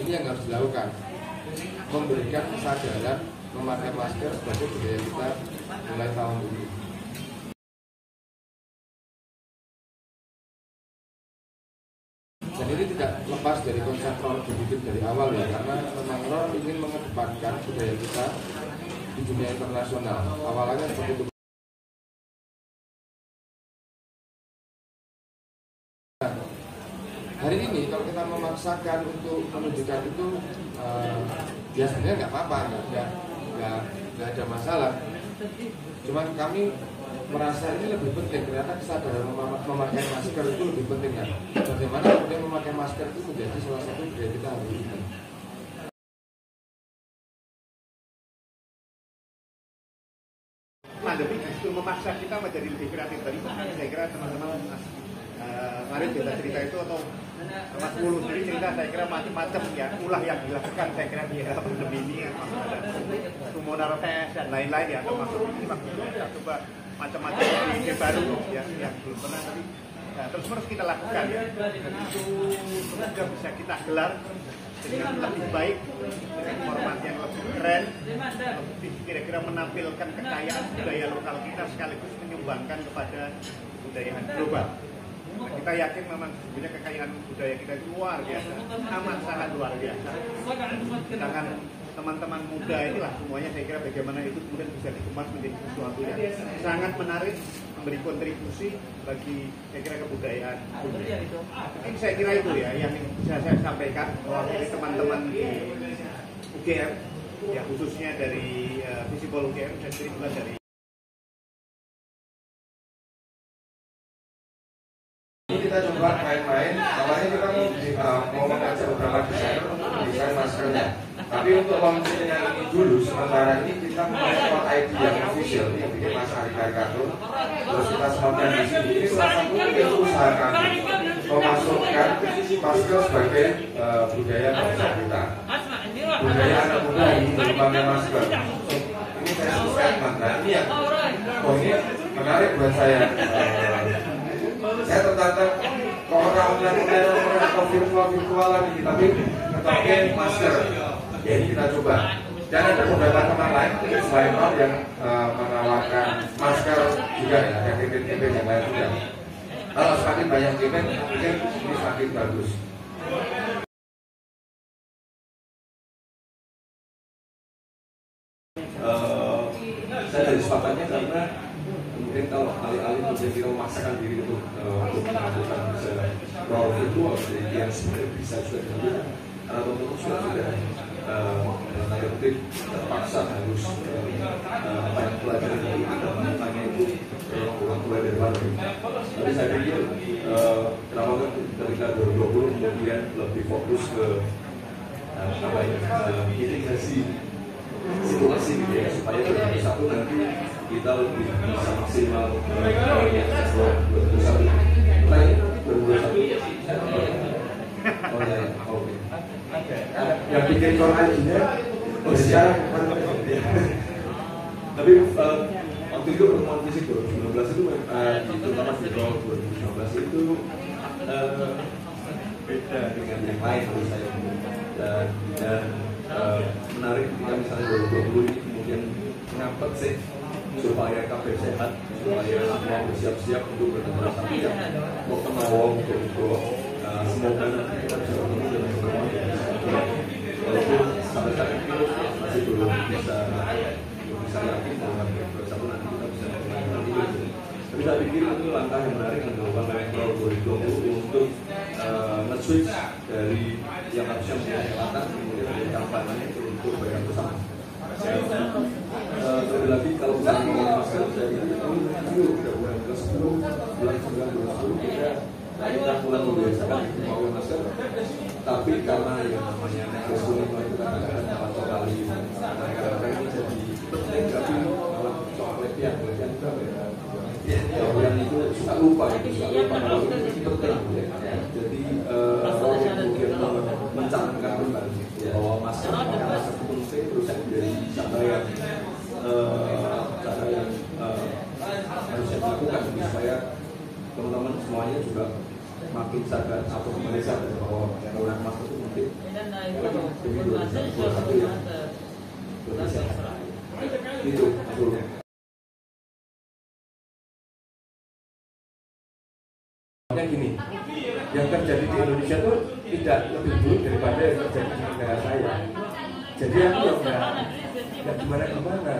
ini yang harus dilakukan, memberikan kesadaran memakai masker sebagai budaya kita mulai tahun ini. Dan ini tidak lepas dari konsep ROR dibikin dari awal ya, karena memang ROR ingin mengedepankan budaya kita di dunia internasional. Awalnya seperti itu. Hari ini kalau kita memaksakan untuk menunjukkan itu, ya sebenarnya nggak apa-apa, nggak ada masalah. Cuman kami merasa ini lebih penting, ternyata kesadaran memakai masker itu lebih penting kan. Bagaimana kemudian memakai masker itu menjadi salah satu budaya kita hari ini. Pandemi justru memaksa kita menjadi lebih kreatif. Tadi saya kira teman-teman kemarin kita cerita itu, atau Mas Wulu sendiri cerita, saya kira macam-macam ya ulah yang dilakukan saya kira di era pandemi ini, ada summoner test dan lain-lain ya, termasuk ini maksudnya kita coba macam-macam ide baru ya, yang belum pernah terus kita lakukan ya, dan itu semoga bisa kita gelar dengan lebih baik, dengan format yang lebih keren, lebih kira-kira menampilkan kekayaan budaya lokal kita sekaligus menyumbangkan kepada kebudayaan global. Nah, kita yakin memang punya kekayaan budaya kita itu luar biasa, amat sangat luar biasa. Sedangkan teman-teman muda inilah semuanya saya kira bagaimana itu kemudian bisa dikemas menjadi sesuatu yang sangat menarik, memberi kontribusi bagi saya kira kebudayaan. Mungkin saya kira itu ya yang bisa saya sampaikan mewakili teman-teman di UGM, ya khususnya dari Visipol UGM dan juga dari kita coba main-main. Awalnya kita mau mengajak beberapa desain maskernya. Tapi untuk launchingnya ini dulu, sementara ini kita membuat ID yang official yang bikin Mas Ari Karikatur. Terus kita sematkan di sini. Ini salah satu usaha kami memasukkan masker sebagai budaya bangsa kita. Budaya anak muda ini memakai masker. Ini versi statement. Nah ini yang ini menarik buat saya. Saya tertantang orang atau virtual lagi, tapi ketoknya masker. Ya ini kita coba. Dan ada beberapa teman lain selain Rob yang menawarkan masker juga ya, ada campaign yang lain juga. Kalau semakin banyak campaign, mungkin ini semakin bagus. Saya dari sepakatnya karena mungkin kalau alih-alih menjadi memaksakan diri untuk melakukan role virtual yang sebenarnya bisa juga dilakukan, karena teman-teman sudah tanda kutip terpaksa harus pelajari dari kita makanya itu orang tua dari mana. Tapi saya pikir kenapa ketika 2020 kemudian lebih fokus ke mitigasi situasi gitu ya, supaya 2021 nanti kita lebih bisa maksimal 2021. Nah ini 2021 oke. Yang bikin kornanya Indonesia. Tapi waktu itu pertemuan fisik 2019 itu terutama di tahun 2019 itu beda dengan yang lain menurut saya, dan menarik ketika misalnya 2020 ini kemudian ngapet sih supaya KB sehat, supaya mau bersiap-siap untuk bertemu sama yang mau kenal untuk semoga nanti kita bisa bertemu dengan semua, walaupun sampai saat ini masih belum bisa yakin bahwa 2021 nanti kita bisa bertemu. Tapi saya pikir itu langkah yang menarik yang dilakukan oleh Pro 2020 untuk nge-switch dari yang harusnya menjadi selatan kemudian menjadi kampanye untuk bayar bersama. Sekali lagi kalau misalnya mau masker, saya pikir itu sudah bulan ke-10, bulan 9, kita mulai membiasakan mau masker. Tapi karena yang namanya negosi itu kadang-kadang satu kali, kadang-kadang ini jadi penting, tapi malah coklat yang juga yang itu suka lupa kalau itu penting. Jadi kemudian mencanangkan kembali bahwa masker itu penting, terus menjadi cara yang harus dilakukan supaya teman-teman semuanya juga makin sadar atau mendesak bahwa penggunaan masker itu mungkin demi 2021 yang lebih sehat. Itu dulu. Makanya gini, yang terjadi di Indonesia itu tidak lebih buruk daripada yang terjadi di negara saya. Jadi aku nggak gimana-gimana.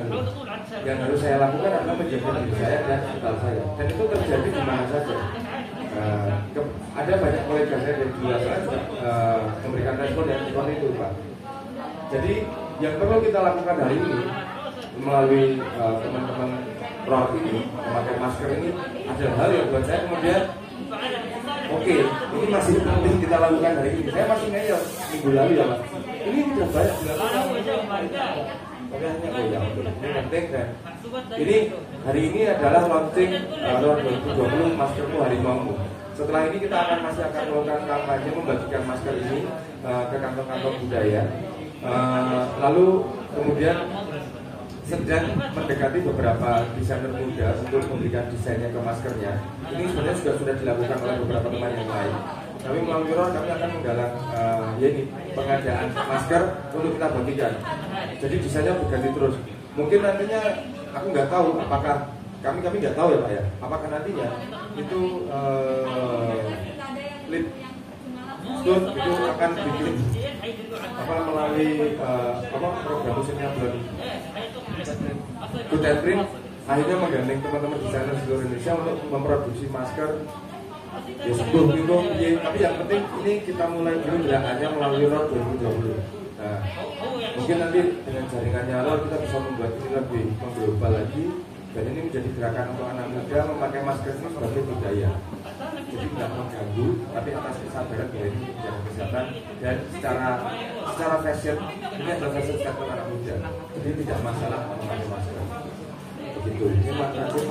Yang harus saya lakukan adalah menjaga diri saya dan mental saya. Dan itu terjadi di mana saja. Ada banyak kolega saya dari luar sana juga memberikan respon yang seperti itu, Pak. Jadi yang perlu kita lakukan hari ini melalui teman-teman perawat ini memakai masker ini ada hal yang buat saya kemudian oke, ini masih penting kita lakukan hari ini. Saya masih ngeyel minggu lalu ya Mas. Ini sudah banyak dilakukan. Tapi hanya ini penting dan ini hari ini adalah launching tahun 2020 maskerku harimaumu. Setelah ini kita masih akan melakukan kampanye membagikan masker ini ke kantong-kantong budaya. Lalu kemudian sedang mendekati beberapa desainer muda untuk memberikan desainnya ke maskernya. Ini sebenarnya sudah dilakukan oleh beberapa teman yang lain. Kami melalui ROR kami akan menggalang pengadaan masker untuk kita bagikan. Jadi desainnya berganti terus. Mungkin nantinya aku nggak tahu apakah kami nggak tahu ya Pak ya. Apakah nantinya itu lip itu akan bikin melalui program musimnya bulan Good and Print akhirnya menggandeng teman-teman desainer seluruh Indonesia untuk memproduksi masker ya sebelum itu tapi yang penting ini kita mulai dulu tidak hanya melalui ROR 2020. Nah, mungkin nanti dengan jaringannya ROR kita bisa membuat ini lebih mengglobal lagi dan ini menjadi gerakan untuk anak muda memakai masker ini sebagai budaya. Jadi tidak mengganggu, tapi atas kesadaran bahwa ini menjaga kesehatan dan secara fashion ini adalah fashion statement anak muda. Jadi tidak masalah memakai masker. Begitu. Ini maknanya.